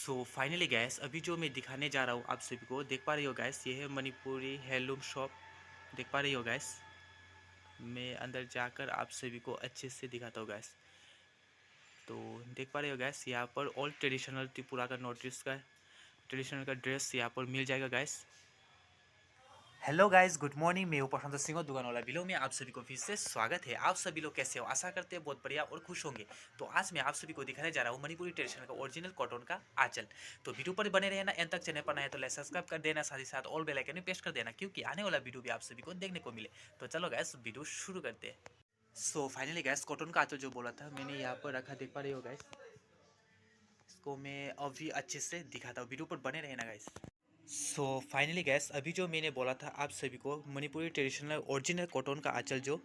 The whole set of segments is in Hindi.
सो फाइनली गैस अभी जो मैं दिखाने जा रहा हूँ आप सभी को, देख पा रही हो गैस, ये है मणिपुरी हेirloom शॉप। देख पा रही हो गैस, मैं अंदर जाकर आप सभी को अच्छे से दिखाता हूँ गैस। तो देख पा रहे हो गैस, यहाँ पर ऑल ट्रेडिशनल त्रिपुरा का नोटिस का ट्रेडिशनल का ड्रेस यहाँ पर मिल जाएगा gas. Hello guys, good morning. मैं हूं प्रशांत सिंह, दुकान वाला बिलो में आप सभी को फिर से स्वागत है। आप सभी लोग कैसे हो? आशा करते हैं बहुत बढ़िया और खुश होंगे। तो आज मैं आप सभी को दिखाने जा रहा हूं मणिपुरी ट्रेडिशनल का ओरिजिनल कॉटन का आंचल। तो वीडियो पर बने रहना, एंड तक चैनल पर नए तो लाइक सब्सक्राइब कर देना, साथ ही साथ ऑल बेल आइकन भी प्रेस कर देना, क्योंकि आने वाला वीडियो भी आप सभी को देखने को मिले। तो चलो गैस, वीडियो शुरू करते हैं। सो फाइनली गैस, कॉटन का आंचल जो बोला था मैंने यहाँ पर रखा, देख पा रही हो गैस। इसको मैं अभी अच्छे से दिखाता हूँ, वीडियो पर बने रहना गाइस। सो फाइनली गैस, अभी जो मैंने बोला था आप सभी को मणिपुरी ट्रेडिशनल ओरिजिनल कॉटन का आंचल जो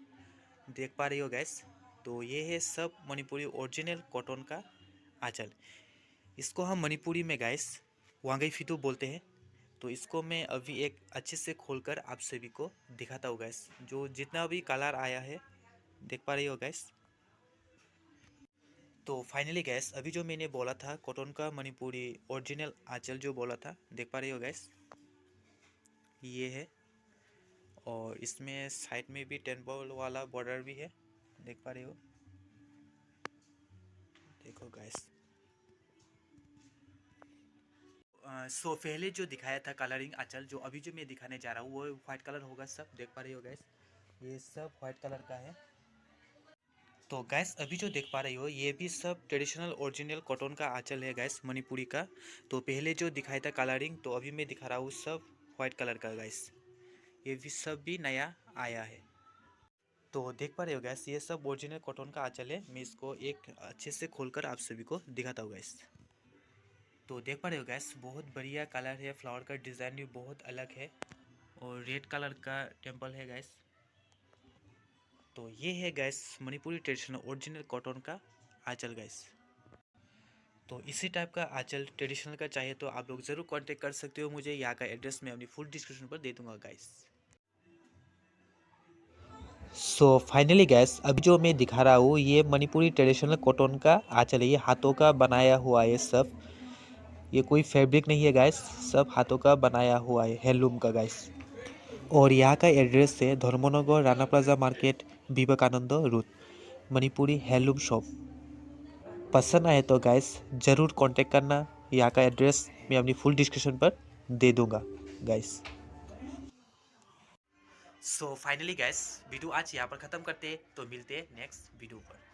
देख पा रही हो गैस, तो ये है सब मणिपुरी ओरिजिनल कॉटन का आंचल। इसको हम मणिपुरी में गैस वांगई फितू बोलते हैं। तो इसको मैं अभी एक अच्छे से खोलकर आप सभी को दिखाता हूँ गैस, जो जितना भी कलर आया है देख पा रही हो गैस। तो फाइनली गैस, अभी जो मैंने बोला था कॉटन का मणिपुरी ओरिजिनल आंचल जो बोला था, देख पा रही हो गैस, ये है। और इसमें साइड में भी टेम्पल वाला बॉर्डर भी है, देख पा रहे हो। देखो गैस, सो पहले जो दिखाया था कलरिंग आंचल, जो अभी जो मैं दिखाने जा रहा हूँ वो व्हाइट कलर होगा सब, देख पा रही हो गैस। ये सब व्हाइट कलर का है। तो गैस अभी जो देख पा रही हो ये भी सब ट्रेडिशनल ओरिजिनल कॉटन का आंचल है गैस, मणिपुरी का। तो पहले जो दिखाया था कलरिंग, तो अभी मैं दिखा रहा हूँ सब व्हाइट कलर का गैस। ये भी सब भी नया आया है। तो देख पा रहे हो गैस, ये सब ओरिजिनल कॉटन का आंचल है। मैं इसको एक अच्छे से खोलकर आप सभी को दिखाता हूँ गैस। तो देख पा रहे हो गैस, बहुत बढ़िया कलर है, फ्लावर का डिज़ाइन भी बहुत अलग है, और रेड कलर का टेम्पल है गैस। तो ये है gas Manipuri traditional original cotton का आंचल गैस। तो इसी टाइप का आंचल ट्रेडिशनल का चाहिए तो आप लोग ज़रूर कांटेक्ट कर सकते हो मुझे। यहाँ का एड्रेस मैं अपनी फुल डिस्क्रिप्शन पर दे दूंगा गैस। सो फाइनली गैस, अभी जो मैं दिखा रहा हूँ ये मणिपुरी ट्रेडिशनल कॉटन का आंचल है। ये हाथों का बनाया हुआ है सब, ये कोई फैब्रिक नहीं है गैस, सब हाथों का बनाया हुआ है, हैंडलूम का गैस। और यहाँ का एड्रेस है Dharmanagar Rana plaza market, Vivekananda road, Manipuri handloom shop. पसंद आए तो गैस ज़रूर कांटेक्ट करना। यहाँ का एड्रेस मैं अपनी फुल डिस्क्रिप्शन पर दे दूँगा gas. So finally gas, video आज यहाँ पर ख़त्म करते हैं, तो मिलते हैं नेक्स्ट वीडियो पर।